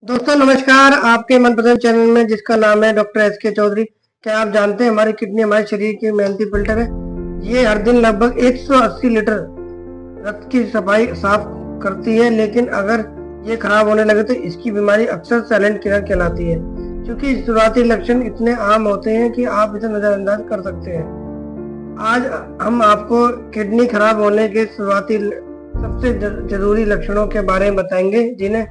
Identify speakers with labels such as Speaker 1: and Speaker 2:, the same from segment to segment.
Speaker 1: दोस्तों नमस्कार। आपके मनपसंद चैनल में जिसका नाम है डॉक्टर एस के चौधरी। क्या आप जानते हैं हमारी किडनी हमारे शरीर की मेहनती फिल्टर है। ये हर दिन लगभग 180 लीटर रक्त की सफाई साफ करती है, लेकिन अगर ये खराब होने लगे तो इसकी बीमारी अक्सर साइलेंट किलर कहलाती है। क्योंकि शुरुआती लक्षण इतने आम होते हैं कि आप इसे नजरअंदाज कर सकते हैं। आज हम आपको किडनी खराब होने के शुरुआती सबसे जरूरी लक्षणों के बारे में बताएंगे, जिन्हें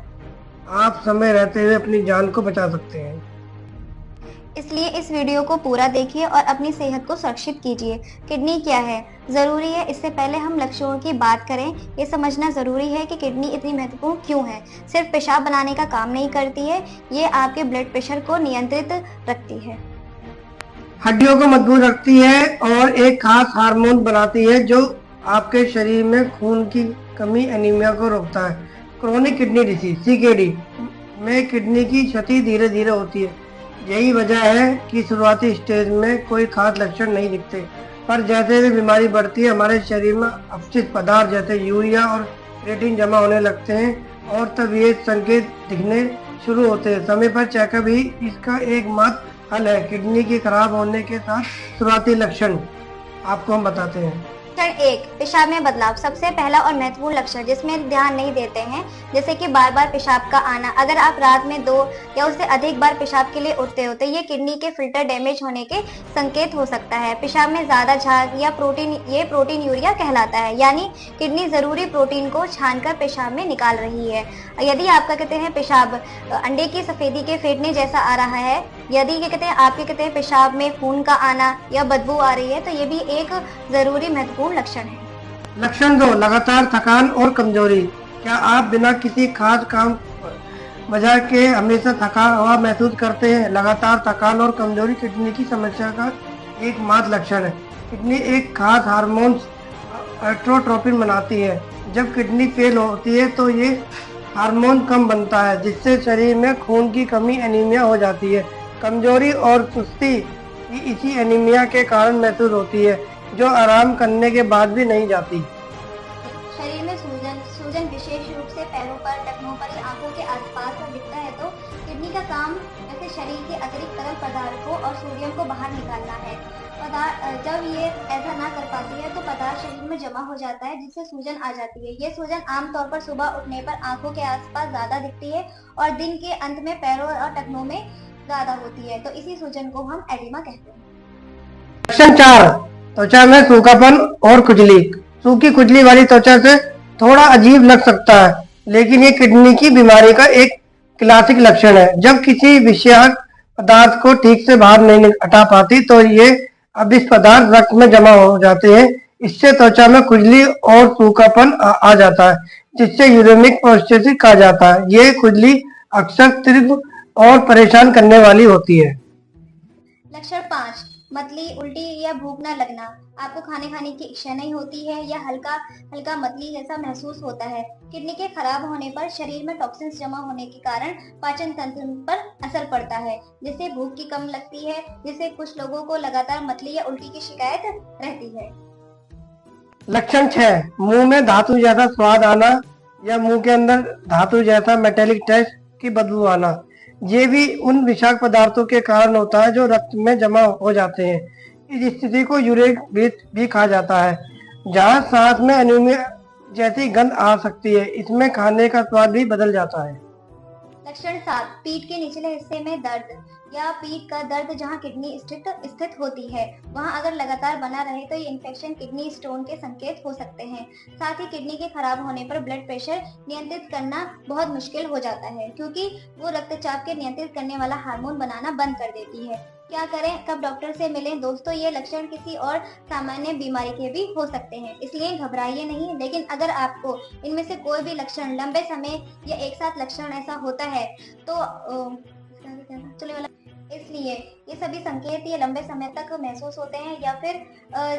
Speaker 1: आप समय रहते हुए अपनी जान को बचा सकते हैं।
Speaker 2: इसलिए इस वीडियो को पूरा देखिए और अपनी सेहत को सुरक्षित कीजिए। किडनी क्या है, ज़रूरी है इससे पहले हम लक्षणों की बात करें। ये समझना ज़रूरी है कि किडनी इतनी महत्वपूर्ण क्यों है। सिर्फ पेशाब बनाने का काम नहीं करती है, ये आपके ब्लड प्रेशर को नियंत्रित रखती है,
Speaker 1: हड्डियों को मजबूत रखती है और एक खास हार्मोन बनाती है जो आपके शरीर में खून की कमी एनीमिया को रोकता है। क्रोनिक किडनी डिसीज सीकेडी में किडनी की क्षति धीरे धीरे होती है। यही वजह है कि शुरुआती स्टेज में कोई खास लक्षण नहीं दिखते, पर जैसे जैसे बीमारी बढ़ती है हमारे शरीर में अपशिष्ट पदार्थ जैसे यूरिया और क्रिएटिन जमा होने लगते हैं और तब ये संकेत दिखने शुरू होते हैं। समय पर चेकअप ही इसका एकमात्र हल है। किडनी के खराब होने के साथ शुरुआती लक्षण आपको हम बताते हैं।
Speaker 2: लक्षण 1, पेशाब में बदलाव। सबसे पहला और महत्वपूर्ण लक्षण जिसमें ध्यान नहीं देते हैं, जैसे कि बार बार पेशाब का आना। अगर आप रात में 2 या उससे अधिक बार पेशाब के लिए उठते हो तो ये किडनी के फिल्टर डैमेज होने के संकेत हो सकता है। पेशाब में ज्यादा झाग या प्रोटीन यूरिया कहलाता है, यानी किडनी जरूरी प्रोटीन को छानकर पेशाब में निकाल रही है। यदि आपका कहते हैं पेशाब अंडे की सफेदी के फेंटने जैसा आ रहा है, यदि आपके कहते हैं पेशाब में खून का आना या बदबू आ रही है, तो ये भी एक जरूरी महत्वपूर्ण लक्षण है।
Speaker 1: लक्षण 2, लगातार थकान और कमजोरी। क्या आप बिना किसी खास काम वजह के हमेशा थका हुआ महसूस करते हैं? लगातार थकान और कमजोरी किडनी की समस्या का एकमात्र लक्षण है। किडनी एक खास हार्मोन एट्रोट्रोपिन बनाती है। जब किडनी फेल होती है तो ये हार्मोन कम बनता है, जिससे शरीर में खून की कमी एनीमिया हो जाती है। कमजोरी और सुस्ती भी इसी एनीमिया के कारण महसूस होती है, जो आराम करने के बाद भी नहीं जाती।
Speaker 2: शरीर में सूजन विशेष रूप से पैरों पर, टखनों पर या आंखों के आसपास दिखता है तो किडनी का काम जैसे शरीर के अतिरिक्त तरल पदार्थ को और सोडियम को बाहर निकालना है। जब ये ऐसा ना कर पाती है तो पदार्थ शरीर में जमा हो जाता है, जिससे सूजन आ जाती है। ये सूजन आमतौर पर सुबह उठने पर आंखों के आसपास ज्यादा दिखती है और दिन के अंत में पैरों और टखनों में ज्यादा होती है, तो इसी सूजन को हम एडिमा कहते हैं।
Speaker 1: लक्षण 4, त्वचा में सूखापन और खुजली। सूखी खुजली वाली त्वचा से थोड़ा अजीब लग सकता है, लेकिन ये किडनी की बीमारी का एक क्लासिक लक्षण है। जब किसी विषाक्त पदार्थ को ठीक से बाहर नहीं हटा पाती तो ये अभिष्ट पदार्थ रक्त में जमा हो जाते हैं। इससे त्वचा में खुजली और सूखापन आ जाता है, जिससे यूरेमिक प्रोस्टेसिस कहा जाता है। ये खुजली अक्सर तीव्र और परेशान करने वाली होती है।
Speaker 2: लक्षण 5, मतली, उल्टी या भूख न लगना। आपको खाने की इच्छा नहीं होती है या हल्का हल्का मतली जैसा महसूस होता है। किडनी के खराब होने पर शरीर में टॉक्सिन्स जमा होने के कारण पाचन तंत्र पर असर पड़ता है, जिससे भूख की कम लगती है, जिससे कुछ लोगों को लगातार मतली या उल्टी की शिकायत रहती है।
Speaker 1: लक्षण 6, मुंह में धातु जैसा स्वाद आना या मुंह के अंदर धातु जैसा मेटेलिक टेस्ट की बदबू आना। ये भी उन विषाक्त पदार्थों के कारण होता है जो रक्त में जमा हो जाते हैं। इस स्थिति को यूरिक ब्लीच भी कहा जाता है, जहाँ सांस में एनीमिया जैसी गंध आ सकती है। इसमें खाने का स्वाद भी बदल जाता है।
Speaker 2: लक्षण 7, पीठ के निचले हिस्से में दर्द या पीठ का दर्द जहां किडनी स्थित होती है, वहां अगर लगातार बना रहे तो ये इन्फेक्शन किडनी स्टोन के संकेत हो सकते हैं। साथ ही किडनी के खराब होने पर ब्लड प्रेशर नियंत्रित करना बहुत मुश्किल हो जाता है, क्योंकि वो रक्तचाप के नियंत्रित करने वाला हार्मोन बनाना बंद कर देती है। क्या करें, कब डॉक्टर से मिलें? दोस्तों, ये लक्षण किसी और सामान्य बीमारी के भी हो सकते हैं, इसलिए घबराइए नहीं। लेकिन अगर आपको इनमें से कोई भी लक्षण लंबे समय या एक साथ लक्षण ऐसा होता है तो इसलिए ये सभी संकेत ये लंबे समय तक महसूस होते हैं या फिर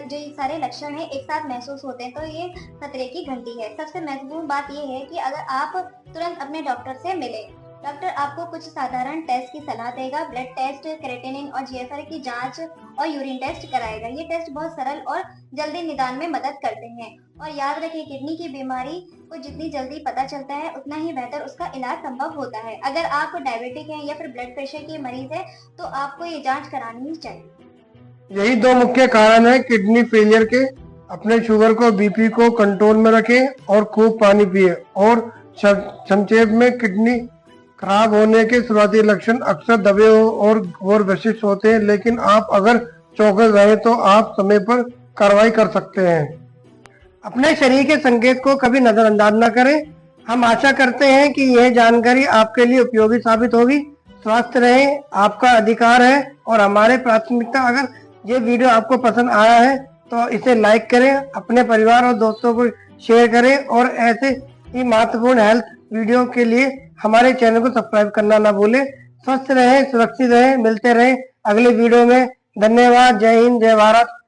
Speaker 2: जो ये सारे लक्षण हैं एक साथ महसूस होते हैं तो ये खतरे की घंटी है। सबसे महत्वपूर्ण बात ये है कि अगर आप तुरंत अपने डॉक्टर से मिले। डॉक्टर आपको कुछ साधारण टेस्ट की सलाह देगा। ब्लड टेस्ट, क्रेटिनिन और जीएफआर की जांच और यूरिन टेस्ट कराएगा। ये टेस्ट बहुत सरल और जल्दी निदान में मदद करते हैं। और याद रखें, किडनी की बीमारी को जितनी जल्दी पता चलता है उतना ही बेहतर उसका इलाज संभव होता है। अगर आप डायबिटिक हैं या फिर ब्लड प्रेशर के मरीज है तो आपको ये जांच करानी ही चाहिए।
Speaker 1: यही दो मुख्य कारण है किडनी फेलियर के। अपने शुगर को, बीपी को कंट्रोल में रखें और खूब पानी पिए। और संक्षेप में, किडनी खराब होने के शुरुआती लक्षण अक्सर दबे और विशिष्ट होते हैं, लेकिन आप अगर चौकस रहें तो आप समय पर कार्रवाई कर सकते हैं। अपने शरीर के संकेत को कभी नजरअंदाज न करें। हम आशा करते हैं कि यह जानकारी आपके लिए उपयोगी साबित होगी। स्वस्थ रहें, आपका अधिकार है और हमारे प्राथमिकता। अगर ये वीडियो आपको पसंद आया है तो इसे लाइक करें, अपने परिवार और दोस्तों को शेयर करें और ऐसे ही महत्वपूर्ण हेल्थ वीडियो के लिए हमारे चैनल को सब्सक्राइब करना ना भूलें। स्वस्थ रहें, सुरक्षित रहें, मिलते रहें अगले वीडियो में। धन्यवाद। जय हिंद, जय भारत।